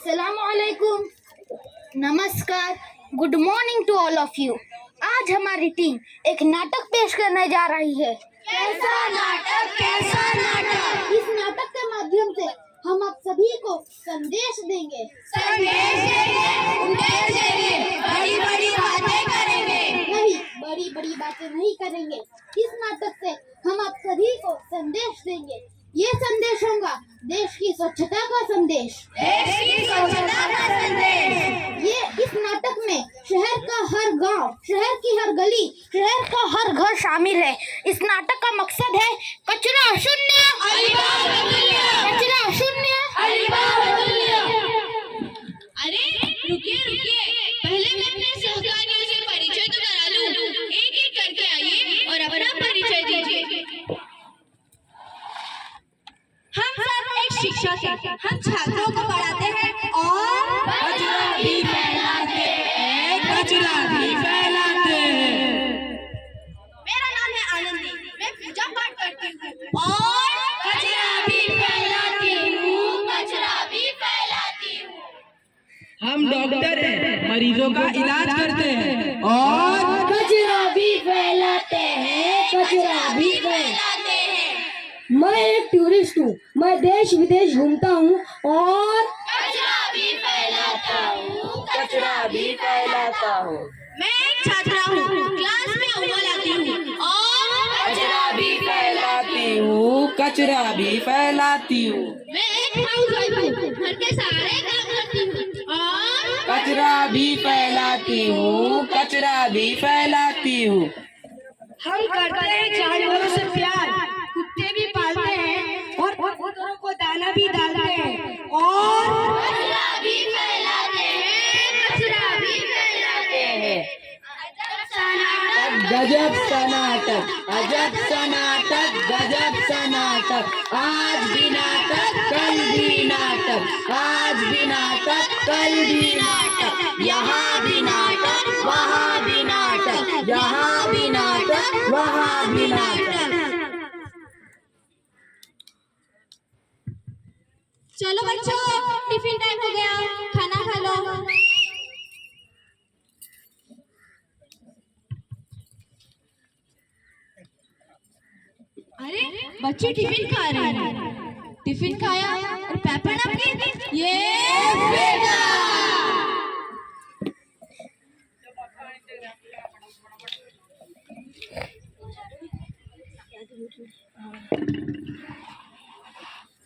अस्सलामुअलैकुम, नमस्कार, good morning to all of you. आज हमारी टीम एक नाटक पेश करने जा रही है। कैसा नाटक? कैसा नाटक? इस नाटक के माध्यम से हम आप सभी को संदेश देंगे। संदेश देंगे, उपदेश देंगे, बड़ी बड़ी बातें करेंगे। नहीं, बड़ी बड़ी बातें नहीं करेंगे। इस नाटक से हम आप सभी को संदेश देंगे। ये संदेश होगा देश की स्वच्छता का संदेश। देश की स्वच्छता का संदेश। ये इस नाटक में शहर का हर गांव, शहर की हर गली, शहर का हर घर शामिल है। इस नाटक का मकसद है कचरा शून्य, कचरा शून्य। अरे रुकिए रुकिए, पहले मैं अपने सहकारियों से परिचय तो करा लूं। एक एक करके आइए और अपना परिचय दीजिए। हम सब एक शिक्षक हैं। हम छात्रों को पढ़ाते हैं और कचरा भी फैलाते हैं, कचरा भी फैलाते हैं। मेरा नाम है आनंदी, मैं पूजा पाठ करती हूँ और कचरा भी फैलाती हूँ, कचरा भी फैलाती हूँ। हम डॉक्टर हैं, मरीजों का इलाज करते हैं और कचरा भी फैलाते हैं, कचरा भी फैलाते हैं। मैं एक टूरिस्ट हूँ, मैं देश विदेश घूमता हूँ और कचरा भी फैलाता हूँ, कचरा भी फैलाता हूँ। मैं एक छात्रा हूँ, क्लास में अव्वल आती हूँ और कचरा भी फैलाती हूँ, कचरा भी फैलाती हूँ। मैं एक हाउसवाइफ हूँ, घर के सारे काम करती हूँ और कचरा भी फैलाती हूँ, कचरा भी फैलाती हूँ। हम करते हैं जानवरों से प्यार, कुत्ते भी पालते हैं और कबूतरों को दाना भी डालते हैं और कचरा भी फैलाते हैं, कचरा भी फैलाते हैं। गजब सा नाटक, अजब सा नाटक, गजब सा नाटक। आज भी नाटक, कल भी नाटक, आज भी नाटक, कल भी नाटक। यहाँ भी नाटक, वहाँ भी नाटक, यहाँ भी नाटक, वहाँ भी नाटक। चलो बच्चों, टिफिन टाइम हो गया, खाना खा लो। अरे बच्चे टिफिन खा रहे हैं। टिफिन खाया और पेपर आपकी ये बेटा।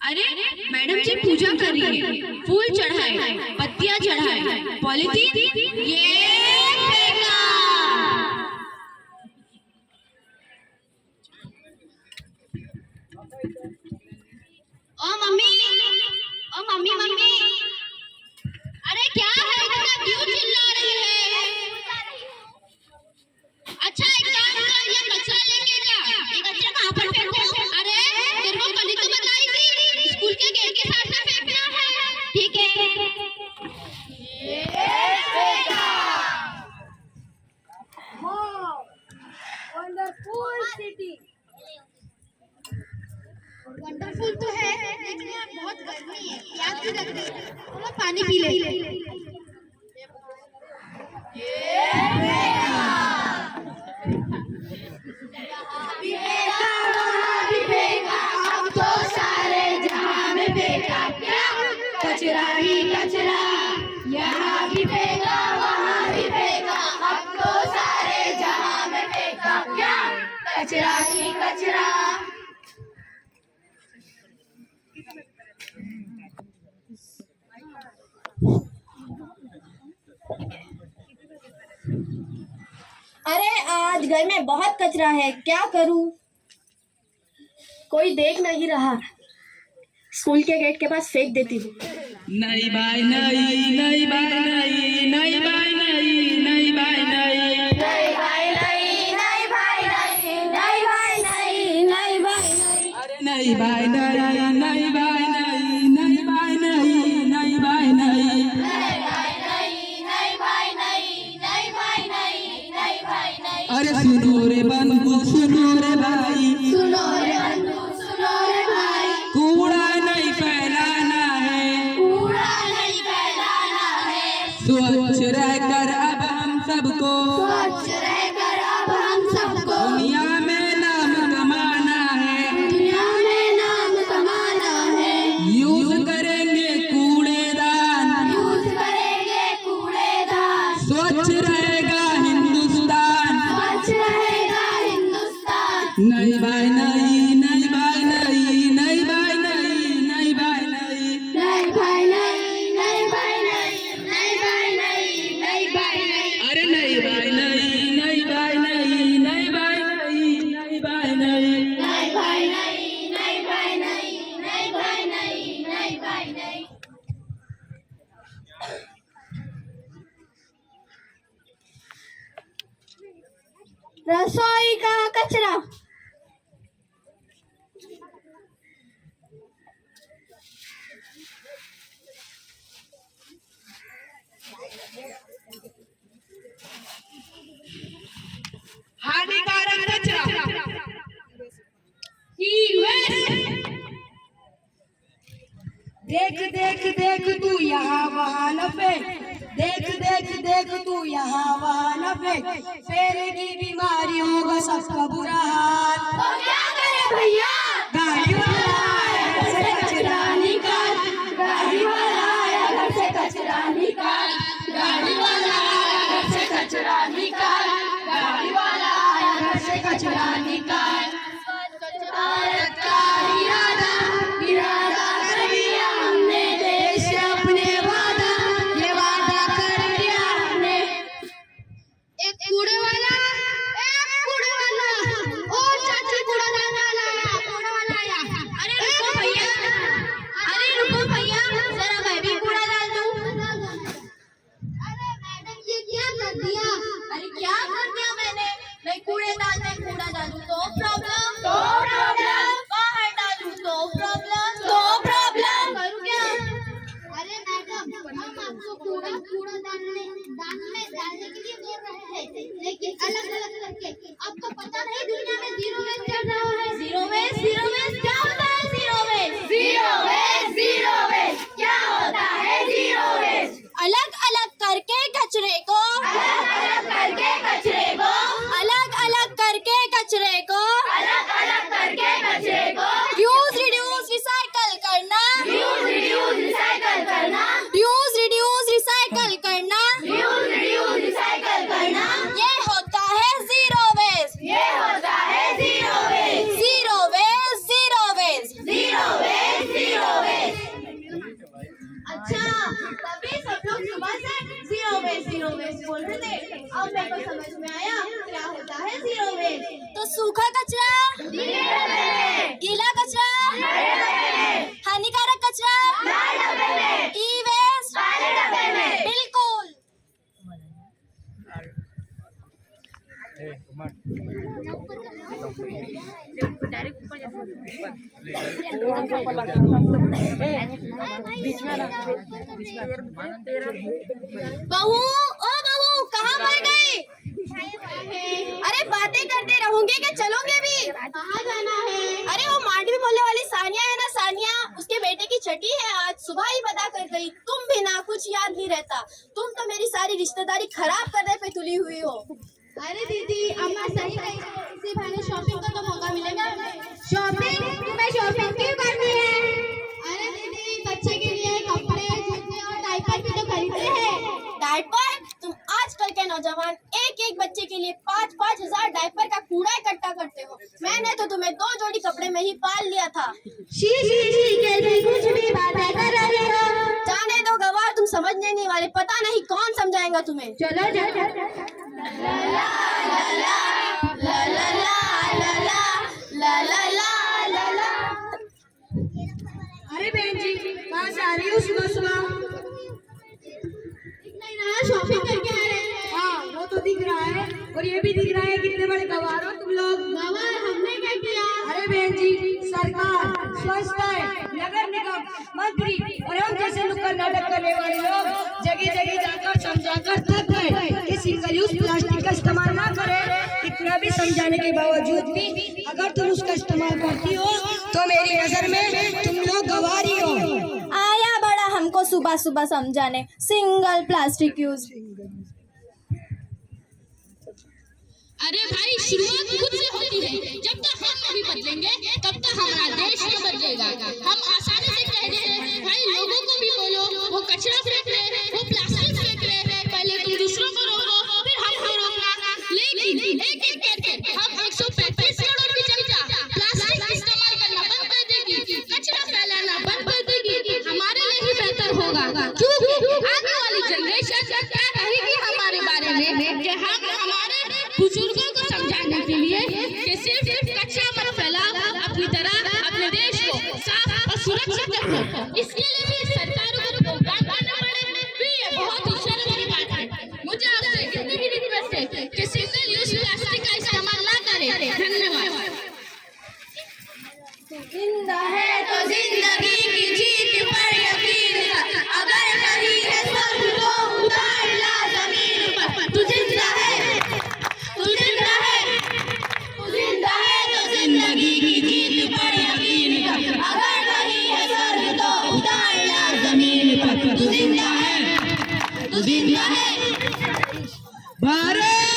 अरे मैडम जी पूजा कर रही है, फूल चढ़ाए, पत्तियां चढ़ाए, पॉलिथीन ये फेंका। ओ मम्मी, ओ मम्मी मम्मी, अरे क्या है, इतना क्यों चिल्ला रही है? अच्छा एक काम कर, ये कचरा लेके जा। ये कचरा कहाँ पर फेंकूं? अरे तेरे को कल ही तो बताई थी, स्कूल के गेट के साथ में फेंकना है। ठीक है, ये फेंका। Wonderful city. वंडरफुल तो है, लेकिन यहाँ बहुत गर्मी है, प्यास भी लग रही है। थोड़ा पानी पी ले। कचरा ही कचरा, यहाँ भी फेंका, वहाँ भी फेंका, अब तो सारे जहाँ में फेंका क्या? कचरा ही कचरा। अरे आज घर में बहुत कचरा है, क्या करूं? कोई देख नहीं रहा, स्कूल के गेट के पास फेंक देती हूँ। नहीं भाई नहीं, नहीं भाई नहीं, नहीं भाई नहीं, नहीं भाई नहीं। नहीं भाई नहीं, नहीं भाई नहीं, नहीं भाई नहीं, नहीं भाई नहीं। अरे नहीं भाई नहीं, नहीं भाई नहीं, नहीं भाई नहीं, नहीं भाई नहीं। नहीं भाई नहीं, नहीं भाई नहीं, नहीं भाई नहीं, नहीं भाई नहीं। अरे सुनो रे बंधु, सुनो रे भाई, सुनो रे बंधु, सुनो रे भाई, कूड़ा नहीं फैलाना है, कूड़ा नहीं फैलाना सबको, स्वच्छ रहकर अब हम सबको दुनिया में नाम कमाना है, दुनिया में नाम कमाना है। यूज करेंगे कूड़ेदान, यूज करेंगे कूड़ेदान, स्वच्छ रहेगा हिंदुस्तान। स्वच्छ रहेगा हिंदुस्तान। नहीं भाई नहीं, नहीं भाई नहीं, नहीं भाई नहीं, नहीं भाई नहीं, नहीं भाई नहीं, नहीं भाई नहीं, नहीं भाई नहीं, नहीं भाई नहीं। अरे नहीं भाई नहीं, नहीं भाई नहीं, नहीं भाई नहीं, नहीं भाई नहीं। नहीं भाई नहीं, नहीं भाई नहीं, नहीं भाई नहीं, नहीं भाई नहीं। रसोई का कचरा, हानिकारक कचरा, देख देख देख तू यहाँ वहाँ न फेंक, देख देख देख तू यहाँ वहाँ न फेंक, फैलेगी बीमारी होगा सबका बुरा हाल। तो क्या करे भैया? गाड़ी वाला आया घर से कचरा निकाल, गाड़ी वाला आया घर से कचरा निकाल, गाड़ी वाला आया घर से कचरा निकाल, गाड़ी वाला आया घर से कचरा निकाल। भारत का इरादा, इरादा कर लिया हमने, देश से अपने वादा, ये वादा कर लिया हमने। एक कूड़े वाला, ओ चाची कूड़ादान वाला आया, कूड़ा वाला आया। अरे रुको भैया, जरा मैं भी कूड़ा डाल दूं। अरे मैडम ये क्या कर दिया? अरे क्या कर दिया मैंने? मैं कूड़ेदान में कूड़ा डालूं तो प्रॉब्लम, तो प्रॉब्लम, बाहर डालूं तो प्रॉब्लम, तो प्रॉब्लम। करूं क्या? अरे मैडम, हम आपको कूड़ादान में डालने के लिए बोल रहे थे, लेकिन अलग अलग करके। आपको पता नहीं दुनिया में जीरो वेस्ट चल रहा है। जीरो वेस्ट, जीरो वेस्ट क्या होता है? Zero waste, zero waste, zero waste क्या होता है? जीरो वेस्ट अलग अलग करके कचरे को, अलग अलग करके कचरे को, अलग अलग करके कचरे को अलग अलग करके कचरे को यूज रिड्यूस रिसाइकल करना, यूज रिड्यूस रिसाइकल करना, यूज रिड्यूस रिसाइकल करना, यूज रिड्यूस रिसाइकल करना। ये होता है जीरो वेस्ट, ये होता है zero waste, zero waste, zero waste. Zero waste, zero waste. अच्छा, तभी सब लोग सुबह से जीरो वेस्ट बोल रहे थे। अब मेरे को समझ में आया क्या होता है जीरो वेस्ट। तो सूखा कचरा नीले डब्बे में, गीला कचरा हरे डब्बे में, हानिकारक कचरा लाल डब्बे में, ई वेस्ट काले डब्बे में। बिल्कुल। बहू, ओ बहू, कहाँ मर गई? अरे बातें करते रहोगे क्या चलोगे भी? कहाँ जाना है? अरे वो मांडवी मोहल्ले वाली सानिया है ना, सानिया, उसके बेटे की छठी है, आज सुबह ही बता कर गई। तुम भी ना, कुछ याद नहीं रहता। तुम तो मेरी सारी रिश्तेदारी खराब करने पे तुली हुई हो। अरे दीदी, अम्मा सही कही, इसी बहाने शॉपिंग का तो मौका मिलेगा। शॉपिंग? तुम्हें शॉपिंग क्यों करनी है? अरे दीदी, बच्चे के लिए कपड़े, जूते और डायपर भी तो खरीदते हैं। डायपर? तुम आजकल के नौजवान एक एक बच्चे के लिए 5-5 हजार डायपर का कूड़ा इकट्ठा करते हो। मैंने तो तुम्हें 2 जोड़ी कपड़े में ही पाल लिया था। शी कैसी कुछ भी बातें कर रही हो। जाने दो गवार, तुम समझने नहीं वाले, पता नहीं कौन समझाएगा तुम्हें। चलो ला ला ला ला ला ला ला ला ला ला। अरे बहन जी, कहाँ से आ रही हो सुबह सुबह? नहीं रहा, शॉपिंग करके आ रहे हैं। हाँ, वो तो दिख रहा है, और ये भी दिख रहा है कितने बड़े गवार हो तुम लोग। गवार हमने क्या किया? अरे बहन जी, सरकार, स्वच्छता, नगर निगम, मंत्री और हम जैसे नुक्कड़ नाटक करने वाले लोग जगह जगह जाकर समझाकर थक गए कि सिंगल यूज प्लास्टिक का इस्तेमाल ना करें। इतना भी समझाने के बावजूद भी अगर तुम उसका इस्तेमाल करती हो तो मेरी नजर में तुम लोग गवारी हो। आया बड़ा हमको सुबह सुबह समझाने, सिंगल प्लास्टिक यूज। अरे भाई शुरुआत खुद से होती है। जब तक हम नहीं बदलेंगे तब तक हमारा देश नहीं बदलेगा। हम आसानी से कह दे रहे हैं भाई लोगों को भी बोलो वो कचरा फेंक रहे हैं, वो प्लास्टिक फेंक रहे हैं, पहले तुम दूसरों को रोको फिर हमको रोकना। लेकिन एक एक करके हम 135 करोड़ की जनता प्लास्टिक इस्तेमाल करना बंद कर देगी, कचरा फैलाना बंद कर देगी, हमारे लिए ही बेहतर होगा। क्योंकि आने वाली जनरेशन क्या कहेगी हमारे बारे में कि हम हमारे बुजुर्गों को समझाने के लिए कि सिर्फ कचरा मत फैलाओ, अपनी तरह अपने देश को साफ और सुरक्षित रखो। इसके लिए भी सरकारों को प्रोग्राम करना पड़े, फिर ये बहुत ही शर्म की बात है। मुझे आपसे इतनी ही रिक्वेस्ट है कि सिंगल यूज प्लास्टिक का इस्तेमाल ना करें। धन्यवाद। जिंदा है तो जिंदगी की जीत पर यकीन कर, अगर नहीं है स्वर्ग तो उतार ला जमीन पर। तू जिंदा है, तू जिंदा है, तू जिंदा है तो जिंदगी की जीत पर यकीन कर, अगर नहीं है स्वर्ग तो उतार ला जमीन पर। तू जिंदा है, तू जिंदा है। भारत